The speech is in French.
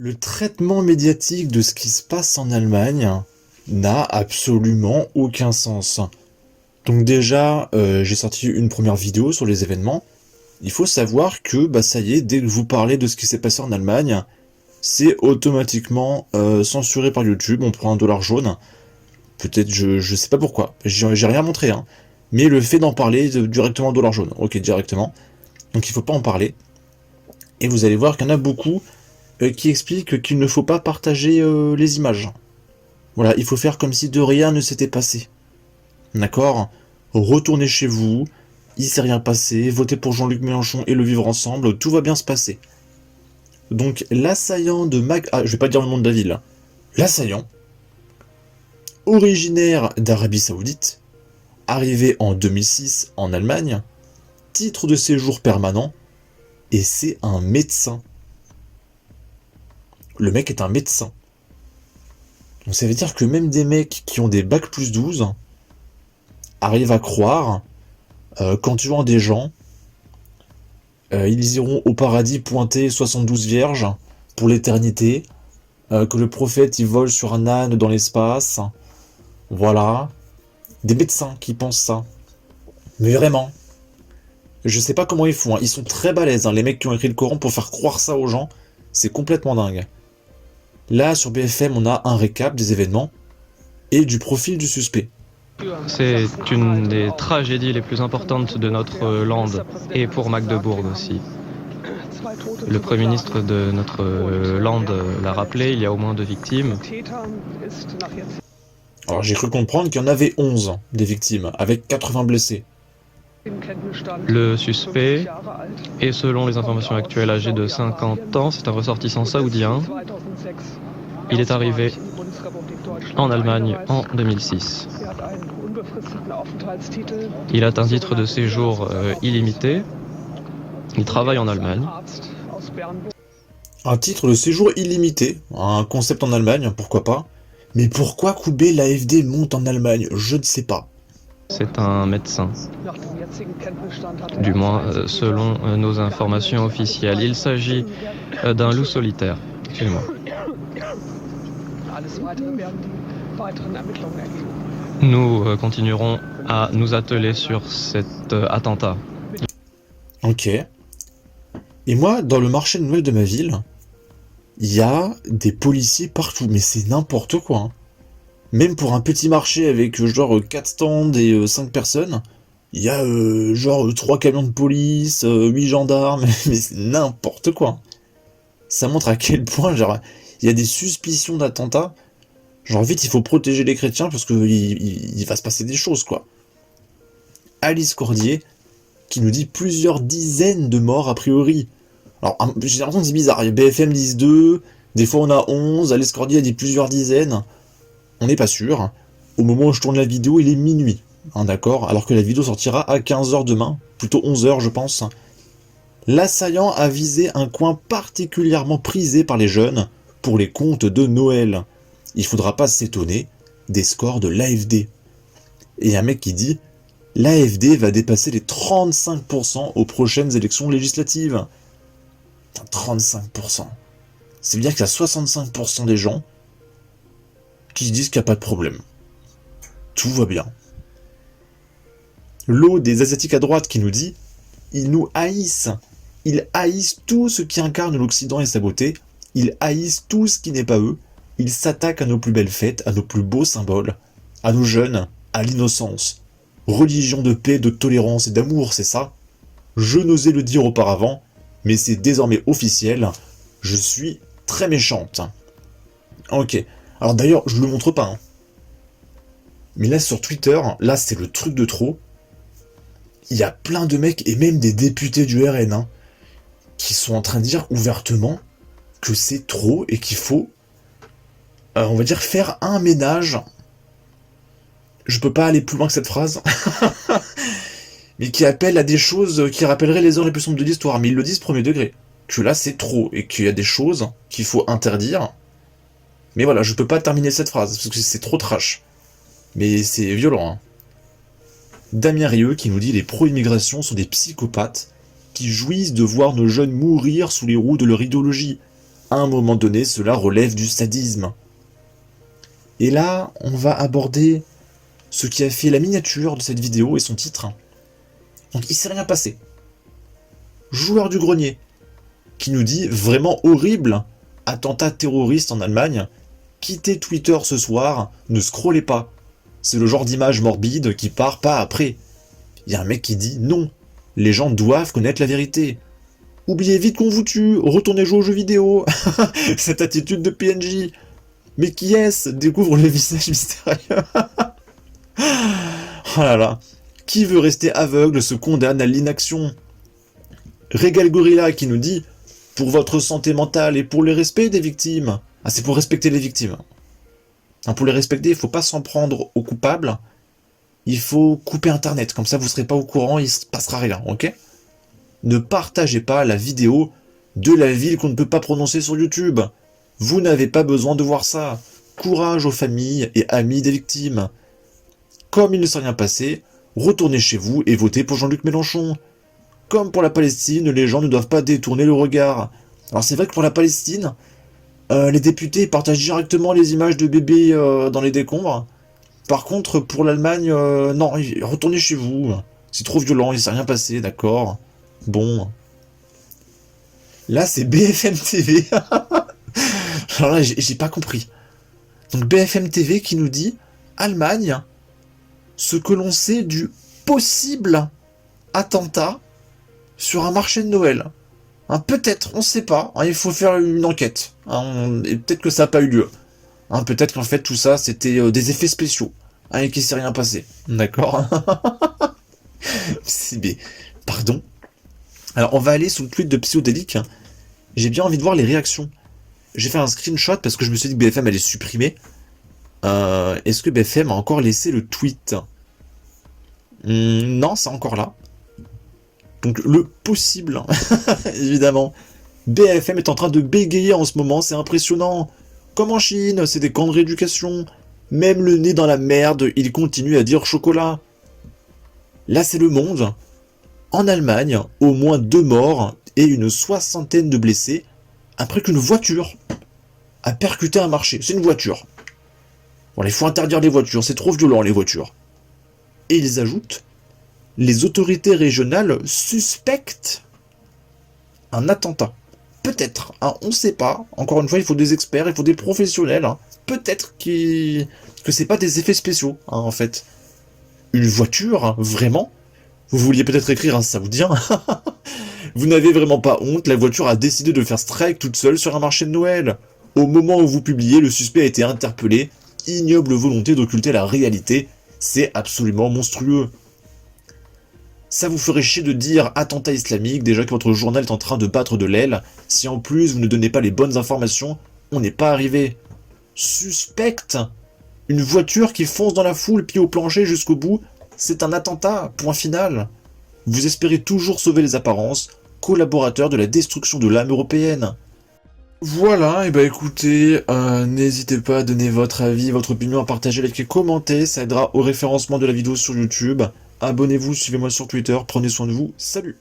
Le traitement médiatique de ce qui se passe en Allemagne n'a absolument aucun sens. Donc déjà, j'ai sorti une première vidéo sur les événements. Il faut savoir que, ça y est, dès que vous parlez de ce qui s'est passé en Allemagne, c'est automatiquement censuré par YouTube, on prend un dollar jaune. Peut-être, je sais pas pourquoi, j'ai rien montré, hein. Mais le fait d'en parler directement dollar jaune, ok, directement. Donc il faut pas en parler. Et vous allez voir qu'il y en a beaucoup qui expliquent qu'il ne faut pas partager les images. Voilà, il faut faire comme si de rien ne s'était passé. D'accord? Retournez chez vous, il s'est rien passé, votez pour Jean-Luc Mélenchon et le vivre ensemble, tout va bien se passer. Donc l'assaillant de je vais pas dire le nom de la ville. L'assaillant, originaire d'Arabie Saoudite, arrivé en 2006 en Allemagne, titre de séjour permanent, et c'est un médecin. Le mec est un médecin. Donc ça veut dire que même des mecs qui ont des bacs plus 12 arrivent à croire qu'en tuant des gens, ils iront au paradis pointer 72 vierges pour l'éternité, que le prophète il vole sur un âne dans l'espace. Voilà. Des médecins qui pensent ça. Mais vraiment. Je sais pas comment ils font, hein. Ils sont très balèzes, hein, les mecs qui ont écrit le Coran pour faire croire ça aux gens. C'est complètement dingue. Là, sur BFM, on a un récap des événements et du profil du suspect. C'est une des tragédies les plus importantes de notre land, et pour Magdebourg aussi. Le Premier ministre de notre land l'a rappelé, il y a au moins 2 victimes. Alors j'ai cru comprendre qu'il y en avait 11 des victimes, avec 80 blessés. Le suspect est, selon les informations actuelles, âgé de 50 ans, c'est un ressortissant saoudien. Il est arrivé en Allemagne en 2006. Il a un titre de séjour illimité. Il travaille en Allemagne. Un titre de séjour illimité, un concept en Allemagne, pourquoi pas. Mais pourquoi Koubé l'AfD monte en Allemagne? Je ne sais pas. C'est un médecin, du moins selon nos informations officielles. Il s'agit d'un loup solitaire. Excusez-moi. Nous continuerons à nous atteler sur cet attentat. Ok. Et moi, dans le marché de Noël de ma ville, il y a des policiers partout, mais c'est n'importe quoi, hein. Même pour un petit marché avec genre 4 stands et 5 personnes, il y a genre 3 camions de police, 8 gendarmes, mais c'est n'importe quoi. Ça montre à quel point, genre, il y a des suspicions d'attentats. Genre, vite, il faut protéger les chrétiens parce que il va se passer des choses, quoi. Alice Cordier, qui nous dit plusieurs dizaines de morts a priori. Alors, j'ai l'impression que c'est bizarre. BFM disent 2, des fois on a 11, Alice Cordier a dit plusieurs dizaines. On n'est pas sûr. Au moment où je tourne la vidéo, il est minuit. Hein, d'accord? Alors que la vidéo sortira à 15h demain. Plutôt 11h, je pense. L'assaillant a visé un coin particulièrement prisé par les jeunes pour les contes de Noël. Il faudra pas s'étonner des scores de l'AfD. Et un mec qui dit « L'AfD va dépasser les 35% aux prochaines élections législatives. » Putain, 35%. Ça veut dire qu'il y a 65% des gens qui se disent qu'il n'y a pas de problème. Tout va bien. L'eau des Asiatiques à droite qui nous dit « Ils nous haïssent. Ils haïssent tout ce qui incarne l'Occident et sa beauté. Ils haïssent tout ce qui n'est pas eux. Ils s'attaquent à nos plus belles fêtes, à nos plus beaux symboles, à nos jeunes, à l'innocence. Religion de paix, de tolérance et d'amour, c'est ça? Je n'osais le dire auparavant, mais c'est désormais officiel. Je suis très méchante. » Ok. Alors d'ailleurs, je le montre pas, hein. Mais là, sur Twitter, là, c'est le truc de trop. Il y a plein de mecs, et même des députés du RN, hein, qui sont en train de dire ouvertement que c'est trop et qu'il faut, on va dire, faire un ménage. Je peux pas aller plus loin que cette phrase. Mais qui appelle à des choses qui rappelleraient les heures les plus sombres de l'histoire. Mais ils le disent premier degré. Que là, c'est trop, et qu'il y a des choses qu'il faut interdire. Mais voilà, je peux pas terminer cette phrase, parce que c'est trop trash. Mais c'est violent, hein. Damien Rieu qui nous dit « Les pro-immigration sont des psychopathes qui jouissent de voir nos jeunes mourir sous les roues de leur idéologie. À un moment donné, cela relève du sadisme. Et là, on va aborder ce qui a fait la miniature de cette vidéo et son titre. Donc il s'est rien passé. Joueur du grenier, qui nous dit vraiment horrible, attentat terroriste en Allemagne, quittez Twitter ce soir, ne scrollez pas. C'est le genre d'image morbide qui part pas après. Il y a un mec qui dit non, les gens doivent connaître la vérité. Oubliez vite qu'on vous tue, retournez jouer aux jeux vidéo. Cette attitude de PNJ. Mais qui est-ce? Découvre le visage mystérieux. Oh là là. Qui veut rester aveugle se condamne à l'inaction. Régal Gorilla qui nous dit pour votre santé mentale et pour le respect des victimes. Ah, c'est pour respecter les victimes. Hein, pour les respecter, il faut pas s'en prendre aux coupables. Il faut couper Internet, comme ça vous serez pas au courant, il se passera rien, ok? Ne partagez pas la vidéo de la ville qu'on ne peut pas prononcer sur YouTube. Vous n'avez pas besoin de voir ça. Courage aux familles et amis des victimes. Comme il ne s'est rien passé, retournez chez vous et votez pour Jean-Luc Mélenchon. Comme pour la Palestine, les gens ne doivent pas détourner le regard. Alors c'est vrai que pour la Palestine, les députés partagent directement les images de bébés dans les décombres. Par contre, pour l'Allemagne, non, retournez chez vous. C'est trop violent, il ne s'est rien passé, d'accord. Bon. Là, c'est BFM TV. Alors là, j'ai pas compris. Donc BFM TV qui nous dit Allemagne, ce que l'on sait du possible attentat sur un marché de Noël. Hein, peut-être, on ne sait pas. Hein, il faut faire une enquête. Hein, et peut-être que ça n'a pas eu lieu. Hein, peut-être qu'en fait tout ça c'était des effets spéciaux. Hein, et qu'il s'est rien passé. D'accord. Mais, pardon. Alors on va aller sous le tweet de Psyodélique. J'ai bien envie de voir les réactions. J'ai fait un screenshot parce que je me suis dit que BFM allait supprimer. Est-ce que BFM a encore laissé le tweet? Non, c'est encore là. Donc le possible, évidemment. BFM est en train de bégayer en ce moment, c'est impressionnant. Comme en Chine, c'est des camps de rééducation. Même le nez dans la merde, il continue à dire chocolat. Là, c'est Le Monde. En Allemagne, au moins 2 morts et une 60aine de blessés après qu'une voiture a percuté un marché. C'est une voiture. Bon, il faut interdire les voitures, c'est trop violent les voitures. Et ils ajoutent, les autorités régionales suspectent un attentat. Peut-être, hein, on ne sait pas. Encore une fois, il faut des experts, il faut des professionnels. Hein. Peut-être que c'est pas des effets spéciaux, hein, en fait. Une voiture, hein, vraiment? Vous vouliez peut-être écrire un saoudien? Vous n'avez vraiment pas honte, la voiture a décidé de faire strike toute seule sur un marché de Noël. Au moment où vous publiez, le suspect a été interpellé. Ignoble volonté d'occulter la réalité. C'est absolument monstrueux. Ça vous ferait chier de dire attentat islamique, déjà que votre journal est en train de battre de l'aile. Si en plus vous ne donnez pas les bonnes informations, on n'est pas arrivé. Suspecte. Une voiture qui fonce dans la foule, pied au plancher jusqu'au bout, c'est un attentat, point final. Vous espérez toujours sauver les apparences, collaborateur de la destruction de l'âme européenne. Voilà, et bah écoutez, n'hésitez pas à donner votre avis, votre opinion, à partager, liker, commenter, ça aidera au référencement de la vidéo sur YouTube. Abonnez-vous, suivez-moi sur Twitter, prenez soin de vous, salut!